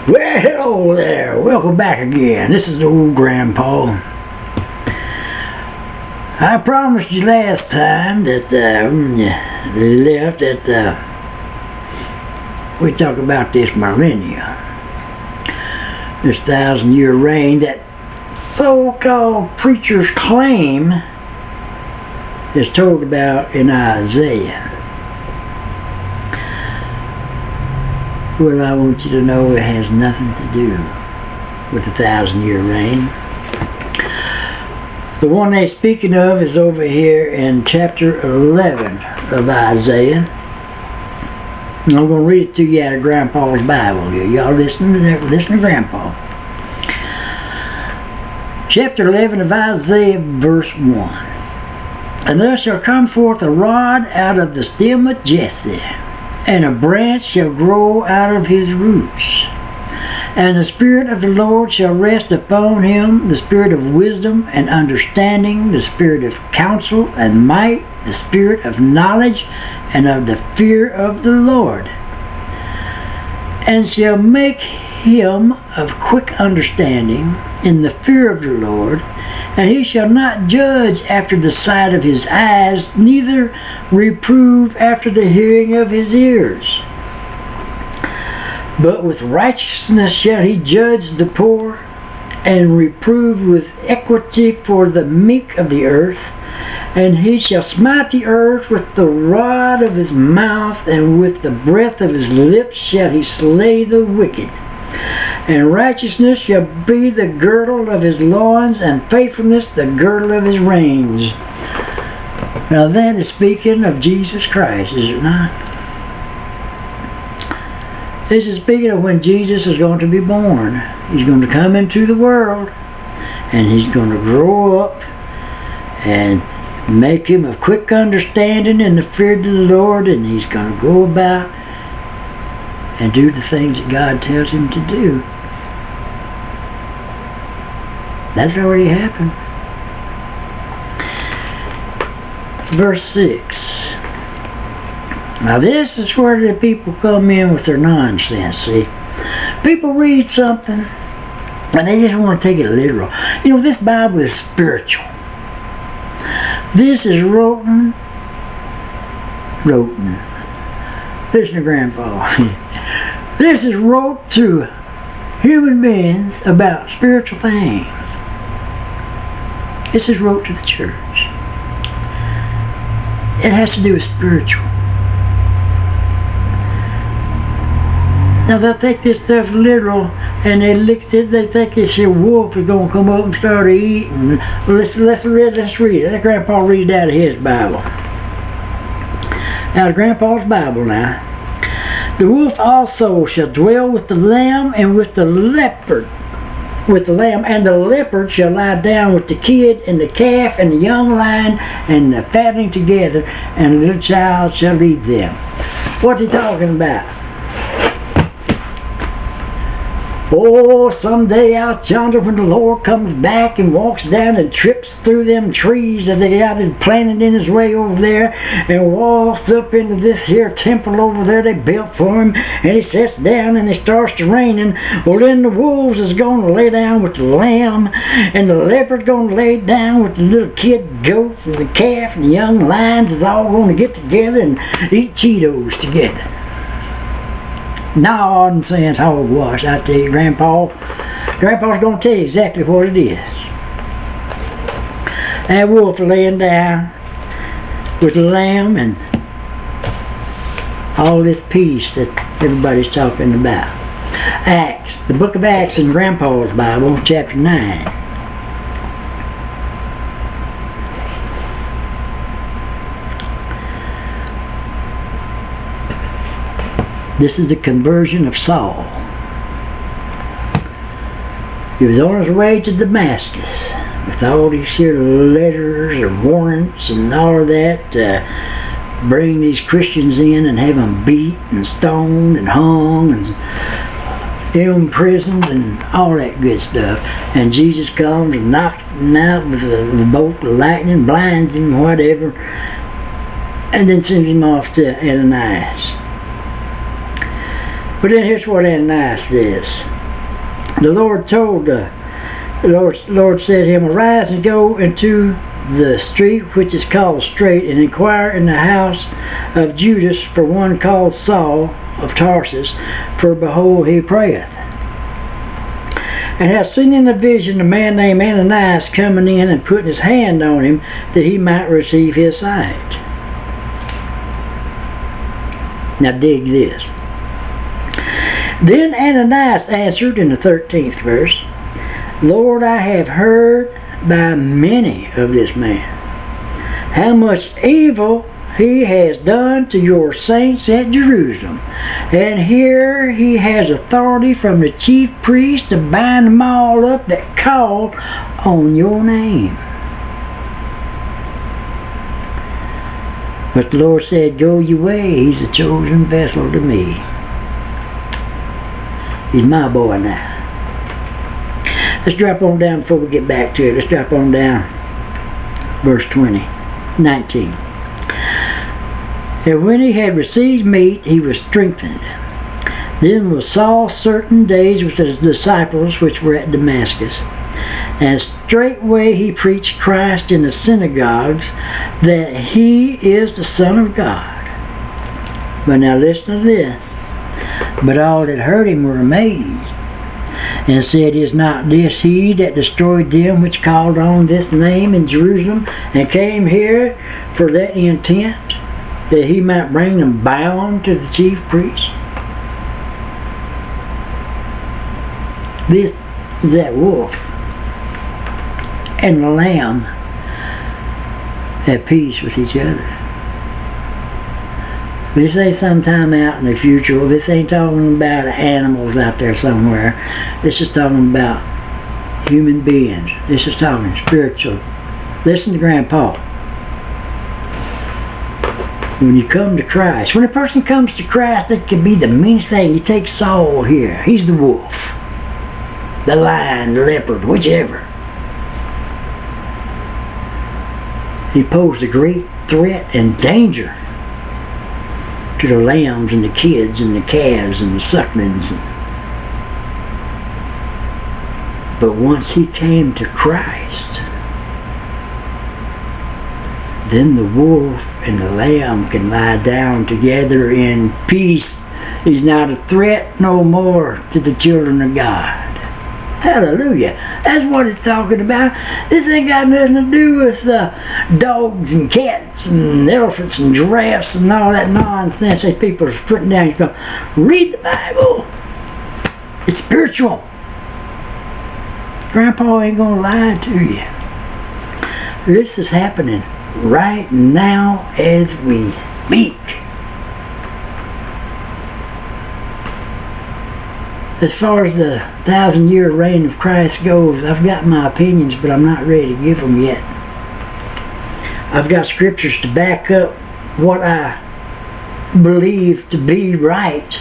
Well, hello there. Welcome back again. This is old Grandpa. I promised you last time that when you left that we talk about this millennium, this 1,000-year reign that so-called preachers claim is told about in Isaiah. Well, I want you to know it has nothing to do with the 1,000-year reign. The one they're speaking of is over here in chapter 11 of Isaiah. And I'm going to read it to you out of Grandpa's Bible here. Y'all listen to Grandpa. Chapter 11 of Isaiah, verse 1. And there shall come forth a rod out of the stem of Jesse, and a branch shall grow out of his roots. And the Spirit of the Lord shall rest upon him, the Spirit of wisdom and understanding, the Spirit of counsel and might, the Spirit of knowledge and of the fear of the Lord. And shall make him of quick understanding in the fear of the Lord, and he shall not judge after the sight of his eyes, neither reprove after the hearing of his ears. But with righteousness shall he judge the poor, and reprove with equity for the meek of the earth. And he shall smite the earth with the rod of his mouth, and with the breath of his lips shall he slay the wicked. And righteousness shall be the girdle of his loins, and faithfulness the girdle of his reins. Now that is speaking of Jesus Christ, is it not? This is speaking of when Jesus is going to be born. He's going to come into the world, and he's going to grow up and make him of quick understanding in the fear of the Lord, and he's going to go about and do the things that God tells him to do. That's already happened. Verse 6. Now this is where the people come in with their nonsense, see. People read something and they just want to take it literal. You know, this Bible is spiritual. This is roten. Listen to Grandpa. This is wrote to human beings about spiritual things. This is wrote to the church. It has to do with spiritual. Now they'll take this stuff literal, and they look at it, they think this here wolf is going to come up and start eating. Let's read it. Let Grandpa read out of his Bible. Out of Grandpa's Bible now. The wolf also shall dwell with the lamb and with the leopard. With the lamb, and the leopard shall lie down with the kid and the calf and the young lion and the fatling together, and the little child shall lead them. What's he talking about? Oh, someday out yonder when the Lord comes back and walks down and trips through them trees that they got planted in his way over there, and walks up into this here temple over there they built for him, and he sits down and it starts to raining. Well, then the wolves is going to lay down with the lamb, and the leopard's going to lay down with the little kid goats, and the calf and the young lions is all going to get together and eat Cheetos together. Nonsense, hogwash, I tell you, Grandpa's going to tell you exactly what it is. That wolf laying down with the lamb and all this peace that everybody's talking about. Acts, the book of Acts in Grandpa's Bible, chapter 9. This is the conversion of Saul. He was on his way to Damascus with all these here letters or warrants and all of that to bring these Christians in and have them beat and stoned and hung and imprisoned and all that good stuff. And Jesus comes and knocks him out with a bolt of lightning, blinds him, whatever, and then sends him off to Ananias. But then here's what Ananias says. The Lord said to him, arise and go into the street which is called Straight, and inquire in the house of Judas for one called Saul of Tarsus, for behold, he prayeth. And hath seen in a vision a man named Ananias coming in and putting his hand on him, that he might receive his sight. Now dig this. Then Ananias answered in the 13th verse, Lord, I have heard by many of this man, how much evil he has done to your saints at Jerusalem. And here he has authority from the chief priest to bind them all up that call on your name. But the Lord said, go your way, he's a chosen vessel to me. He's my boy now. Let's drop on down before we get back to it. Let's drop on down. Verse 19. And when he had received meat, he was strengthened. Then was Saul certain days with his disciples which were at Damascus. And straightway he preached Christ in the synagogues, that he is the Son of God. But now listen to this. But all that heard him were amazed, and said, is not this he that destroyed them which called on this name in Jerusalem, and came here for that intent, that he might bring them bound to the chief priest? This is that wolf and the lamb at peace with each other. This ain't sometime out in the future. This ain't talking about animals out there somewhere. This is talking about human beings. This is talking spiritual. Listen to Grandpa. When you come to Christ, when a person comes to Christ, that can be the meanest thing. You take Saul here. He's the wolf, the lion, the leopard, whichever. He posed a great threat and danger to the lambs and the kids and the calves and the sucklings. But once he came to Christ, then the wolf and the lamb can lie down together in peace. He's not a threat no more to the children of God. Hallelujah. That's what it's talking about. This ain't got nothing to do with dogs and cats and elephants and giraffes and all that nonsense that people are putting down. You go, read the Bible. It's spiritual. Grandpa ain't going to lie to you. This is happening right now as we speak. As far as the 1,000-year reign of Christ goes, I've got my opinions, but I'm not ready to give them yet. I've got scriptures to back up what I believe to be right,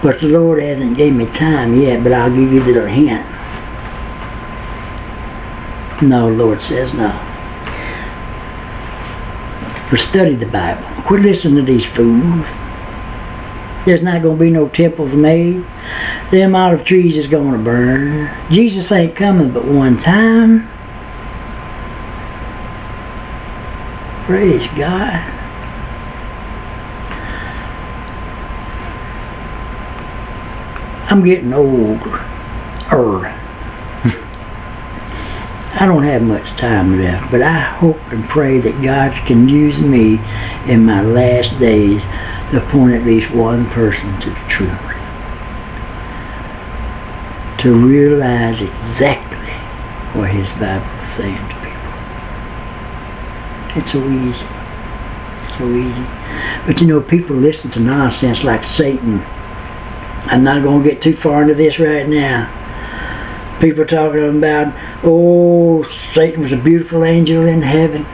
but the Lord hasn't gave me time yet, but I'll give you a little hint. No, the Lord says no. But study the Bible. Quit listening to these fools. There's not going to be no temples made. Them olive trees is going to burn. Jesus ain't coming but one time. Praise God. I'm getting older. I don't have much time left, but I hope and pray that God can use me in my last days to point at least one person to the truth. To realize exactly what His Bible is saying to people. It's so easy. So easy. But you know, people listen to nonsense like Satan. I'm not going to get too far into this right now. People talking about, oh, Satan was a beautiful angel in heaven.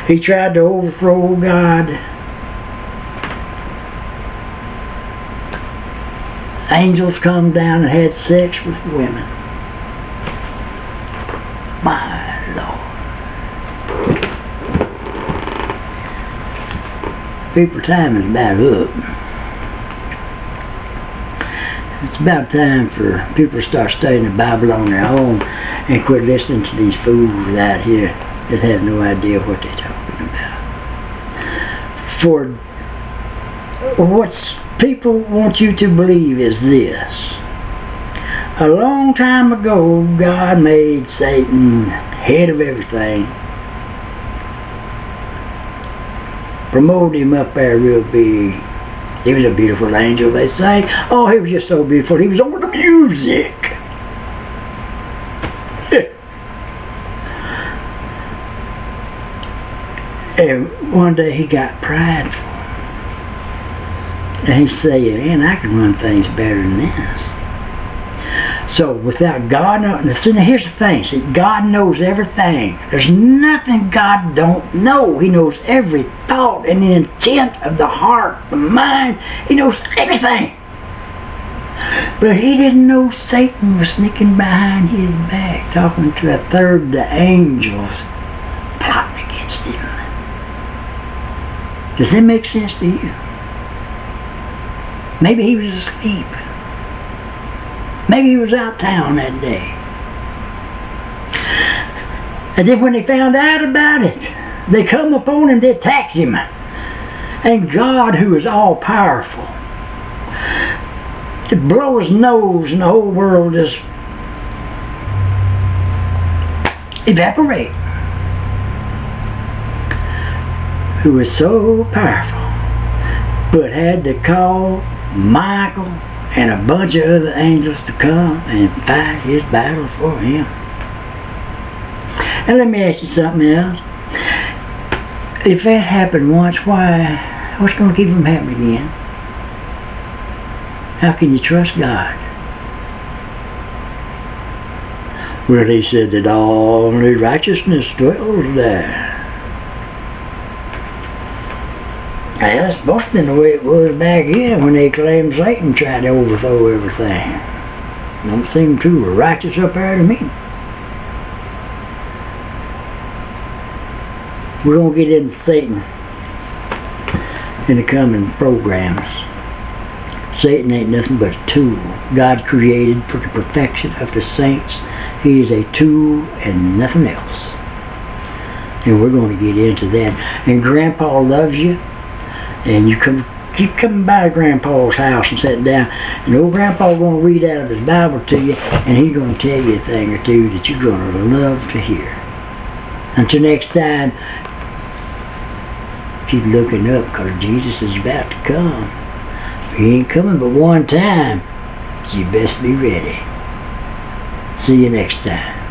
He tried to overthrow God. Angels come down and had sex with women. My Lord. People's time is about up. It's about time for people to start studying the Bible on their own and quit listening to these fools out here that have no idea what they're talking about. For what people want you to believe is this. A long time ago, God made Satan head of everything. Promoted him up there real big. He was a beautiful angel, they say. Oh, he was just so beautiful. He was over the music. And one day he got prideful. And he said, man, I can run things better than this. So without God, here's the thing. See, God knows everything. There's nothing God don't know. He knows every thought and the intent of the heart, the mind. He knows everything. But he didn't know Satan was sneaking behind his back, talking to a third of the angels, plotting against him. Does that make sense to you? Maybe he was asleep. Maybe he was out of town that day. And then when they found out about it, they come upon him to attack him. And God, who is all-powerful, to blow his nose and the whole world just evaporate. Who is so powerful, but had to call Michael and a bunch of other angels to come and fight his battle for him. And let me ask you something else. If that happened once, what's going to keep them happening again? How can you trust God? Well, he said that all only righteousness dwells there. Now, that's supposed to be the way it was back then when they claimed Satan tried to overthrow everything. Don't seem too righteous up there to me. We're going to get into Satan in the coming programs. Satan ain't nothing but a tool God created for the perfection of the saints. He is a tool and nothing else. And we're going to get into that. And Grandpa loves you. And you keep coming by Grandpa's house and sitting down, and old Grandpa's going to read out of his Bible to you, and he's going to tell you a thing or two that you're going to love to hear. Until next time, keep looking up, because Jesus is about to come. He ain't coming but one time, so you best be ready. See you next time.